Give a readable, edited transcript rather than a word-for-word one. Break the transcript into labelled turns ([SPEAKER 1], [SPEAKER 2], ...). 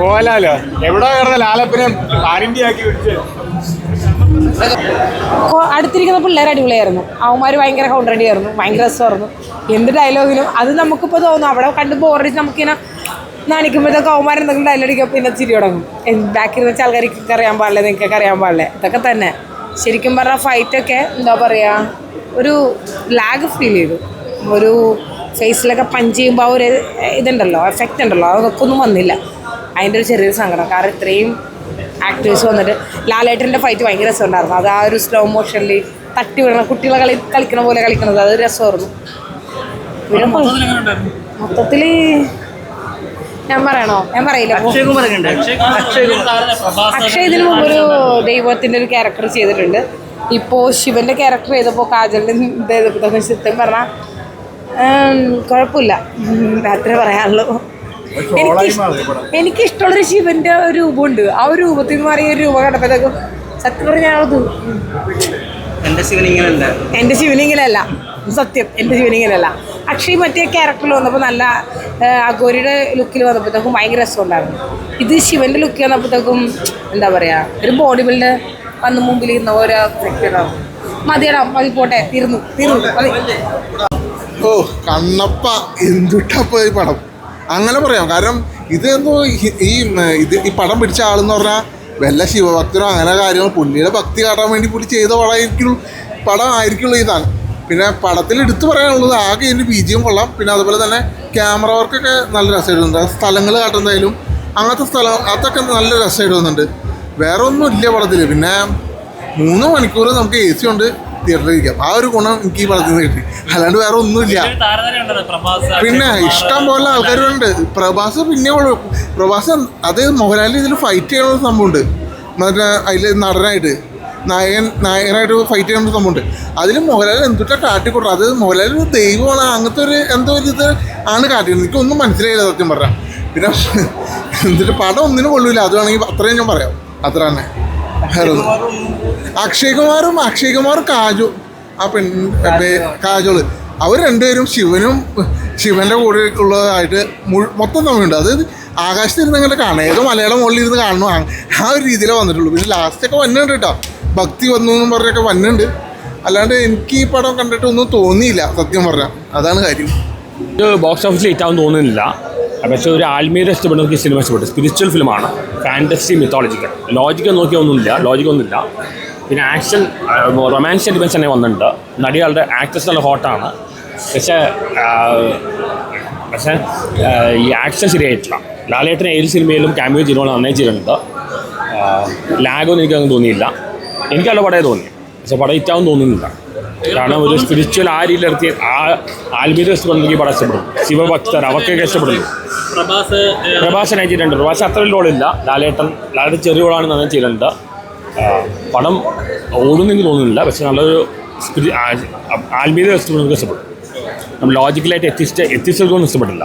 [SPEAKER 1] മോഹൻലാലോ എവിടെ കിടന്ന ലാലപ്പനം പാരന്റിയാക്കി വിളിച്ച്
[SPEAKER 2] അടുത്തിരിക്കുന്ന പിള്ളേർ അടിപൊളിയായിരുന്നു. അവന്മാർ ഭയങ്കര കൗണ്ടറടി ആയിരുന്നു, ഭയങ്കര രസമായിരുന്നു. എന്ത് ഡയലോഗിനും അത് നമുക്കിപ്പോൾ തോന്നും. അവിടെ കണ്ട് ബോറടിച്ച് നമുക്കിങ്ങനെ നണിക്കുമ്പോഴത്തേക്ക് അവന്മാർ എന്തെങ്കിലും ഡയലോഗിക്കാൻ പിന്നെ ചിരി തുടങ്ങും. ബാക്കിൽ വെച്ച ആൾക്കാർക്ക് അറിയാൻ പാടില്ല, നിങ്ങൾക്കൊക്കെ അറിയാൻ പാടില്ല. ഇതൊക്കെ തന്നെ ശരിക്കും പറഞ്ഞാൽ ഫൈറ്റൊക്കെ എന്താ പറയുക, ഒരു ലാഗ് ഫീൽ ചെയ്തു. ഒരു ഫേസിലൊക്കെ പഞ്ച് ചെയ്യുമ്പോൾ ആ ഒരു ഇതുണ്ടല്ലോ, എഫക്റ്റ് ഉണ്ടല്ലോ, അതൊക്കെ ഒന്നും വന്നില്ല. അതിൻ്റെ ഒരു ചെറിയൊരു സങ്കടം. കാരണം ഇത്രയും ആക്ടേഴ്സ് വന്നിട്ട് ലാലേട്ടൻ്റെ ഫൈറ്റ് ഭയങ്കര രസമുണ്ടായിരുന്നു. അത് ആ ഒരു സ്ലോ മോഷനിൽ തട്ടി വിടണം, കുട്ടികളെ കളിക്കണ പോലെ കളിക്കണത്, അത് രസമായിരുന്നു. മൊത്തത്തിൽ ഞാൻ പറയണോ? ഞാൻ പറയില്ല. അക്ഷയ് ഇതിനു മുമ്പ് ഒരു ദൈവത്തിൻ്റെ ഒരു ക്യാരക്ടർ ചെയ്തിട്ടുണ്ട്. ഇപ്പോൾ ശിവൻ്റെ ക്യാരക്ടർ ചെയ്തപ്പോൾ കാജലിൻ്റെ ഇത് ചെയ്തപ്പോൾ സത്യം പറഞ്ഞാൽ കുഴപ്പമില്ല, അത്രേ പറയാനുള്ളൂ. എനിക്കിഷ്ടമുള്ളൊരു ശിവൻ്റെ ഒരു രൂപമുണ്ട്. ആ ഒരു രൂപത്തിൽ നിന്ന് മാറിയ ഒരു രൂപം കണ്ടപ്പോഴത്തേക്കും സത്യം പറഞ്ഞാൽ എൻ്റെ ശിവനിങ്ങനെയല്ല, സത്യം എൻ്റെ ശിവനിങ്ങനെയല്ല. അക്ഷയ് മറ്റേ ക്യാരക്ടറിൽ വന്നപ്പോൾ നല്ല അഘോരിയുടെ ലുക്കിൽ വന്നപ്പോഴത്തേക്കും ഭയങ്കര രസമുണ്ടായിരുന്നു. ഇത് ശിവൻ്റെ ലുക്ക് വന്നപ്പോഴത്തേക്കും എന്താ പറയുക, ഒരു ബോഡി ബിൽഡ് വന്ന് മുമ്പിൽ ഇരുന്ന ഓരോ സെക്ടറാണ്. മതിയടാ, മതി, പോട്ടെ, തീർന്നു മതി.
[SPEAKER 3] ഓ കണ്ണപ്പ എന്തുട്ടപ്പ ഈ പടം അങ്ങനെ പറയാം. കാരണം ഇതെന്തോ ഈ പടം പിടിച്ച ആളെന്ന് പറഞ്ഞാൽ വല്ല ശിവഭക്തനോ അങ്ങനെ കാര്യങ്ങൾ പുള്ളിയുടെ ഭക്തി കാട്ടാൻ വേണ്ടി പുള്ളി ചെയ്ത പടം ആയിരിക്കുള്ളൂ ഇതാണ്. പിന്നെ പടത്തിൽ എടുത്തു പറയാനുള്ളത് ആകെ ഇതിൻ്റെ BGM കൊള്ളാം. പിന്നെ അതുപോലെ തന്നെ ക്യാമറ വർക്കൊക്കെ നല്ല രസമായിട്ടുണ്ട്. സ്ഥലങ്ങൾ കാട്ടുന്നതായാലും അങ്ങനത്തെ സ്ഥലം അതൊക്കെ നല്ല രസമായിട്ട് വന്നിട്ടുണ്ട്. വേറെ ഒന്നും ഇല്ല പടത്തിൽ. പിന്നെ 3 മണിക്കൂർ നമുക്ക് AC കൊണ്ട് തിയേറ്ററിൽ ഇരിക്കാം. ആ ഒരു ഗുണം എനിക്ക് ഈ പടത്തിൽ നിന്ന് കിട്ടി. അല്ലാണ്ട് വേറെ ഒന്നുമില്ല. പിന്നെ ഇഷ്ടം പോലെ ആൾക്കാരുണ്ട്. പ്രഭാസ് അത് മോഹൻലാലിൽ ഇതിൽ ഫൈറ്റ് ചെയ്യാനുള്ള സംഭവമുണ്ട്. മറ്റേ അതിൽ നായകനായിട്ട് ഫൈറ്റ് ചെയ്യുന്ന സംഭവമുണ്ട്. അതിൽ മോഹൻലാൽ എന്തുട്ടാ കാട്ടിക്കൊടുക്കുക. അത് മോഹൻലാൽ ഒരു ദൈവമാണ്, അങ്ങനത്തെ ഒരു എന്തോ ഒരു ഇത് ആണ് കാട്ടിയത്. എനിക്കൊന്നും മനസ്സിലായില്ല സത്യം പറഞ്ഞാൽ. പിന്നെ എന്നിട്ട് പടം ഒന്നിനും കൊള്ളൂല. അത് വേണമെങ്കിൽ അത്രയും ഞാൻ പറയാം. അത്ര തന്നെ. അക്ഷയ് കുമാർ കാജോള് അവർ രണ്ടുപേരും ശിവൻ്റെ കൂടെ ഉള്ളതായിട്ട് മൊത്തം തമ്മിലുണ്ട്. അത് ആകാശത്തിരുന്ന് ഇങ്ങനെ കാണുക, ഏതോ മലയാളം മുകളിൽ ഇരുന്ന് കാണുന്നു, ആ ഒരു രീതിയിലേ വന്നിട്ടുള്ളൂ. പിന്നെ ലാസ്റ്റൊക്കെ വന്നുണ്ട് കേട്ടോ, ഭക്തി വന്നു എന്നും പറഞ്ഞൊക്കെ വന്നുണ്ട്. അല്ലാണ്ട് എനിക്ക് ഈ പടം കണ്ടിട്ട് ഒന്നും തോന്നിയില്ല സത്യം പറഞ്ഞാൽ. അതാണ് കാര്യം.
[SPEAKER 4] ബോക്സ് ഓഫീസിൽ ഹിറ്റാവും തോന്നുന്നില്ല. പക്ഷേ ഒരു ആത്മീയത ഇഷ്ടപ്പെടുന്നവർക്ക് സിനിമ ഇഷ്ടപ്പെട്ടു. സ്പിരിച്വൽ ഫിലിമാണ്, ഫാൻറ്റസി, മിത്തോളജിക്കൽ. ലോജിക്കൽ ലോജിക്കൊന്നുമില്ല. പിന്നെ ആക്ഷൻ, റൊമാൻസ് എലിമെൻസ് തന്നെ വന്നിട്ടുണ്ട്. നടികളുടെ ആക്ടേഴ്സ് നല്ല ഹോട്ടാണ്. പക്ഷേ ഈ ആക്ഷൻ ശരിയായിട്ടില്ല. ലാലേട്ടൻ ഏത് സിനിമയിലും ക്യാമിയോ ചെയ്തോളം നന്നായി ചെയ്തിട്ടുണ്ട്. ലാഗൊന്നും എനിക്കങ്ങനെ തോന്നിയില്ല. എനിക്കല്ല പടയെ തോന്നി, പക്ഷേ പടം ഹിറ്റാവും തോന്നുന്നില്ല. കാരണം ഒരു സ്പിരിച്വൽ ആ രീതിയിലെടുത്തി ആത്മീയത ഇഷ്ടപ്പെടുന്നെങ്കിൽ പടം ഇഷ്ടപ്പെടും. ശിവഭക്തർ അവർക്കൊക്കെ ഇഷ്ടപ്പെടുന്നു. പ്രഭാസ് നയിച്ചിട്ടുണ്ട്. പ്രഭാസ് അത്ര റോളില്ല. ലാലേട്ടൻ ചെറിയ റോളാണ് നന്നായി ചെയ്തിട്ടുണ്ട്. പടം ഓടുന്നെങ്കിൽ തോന്നുന്നില്ല, പക്ഷെ നല്ലൊരു ആത്മീയത ഇഷ്ടപ്പെടുന്നവർക്ക് ഇഷ്ടപ്പെടും. നമ്മൾ ലോജിക്കലായിട്ട് എത്തിച്ചവർക്കൊന്നും ഇഷ്ടപ്പെട്ടില്ല.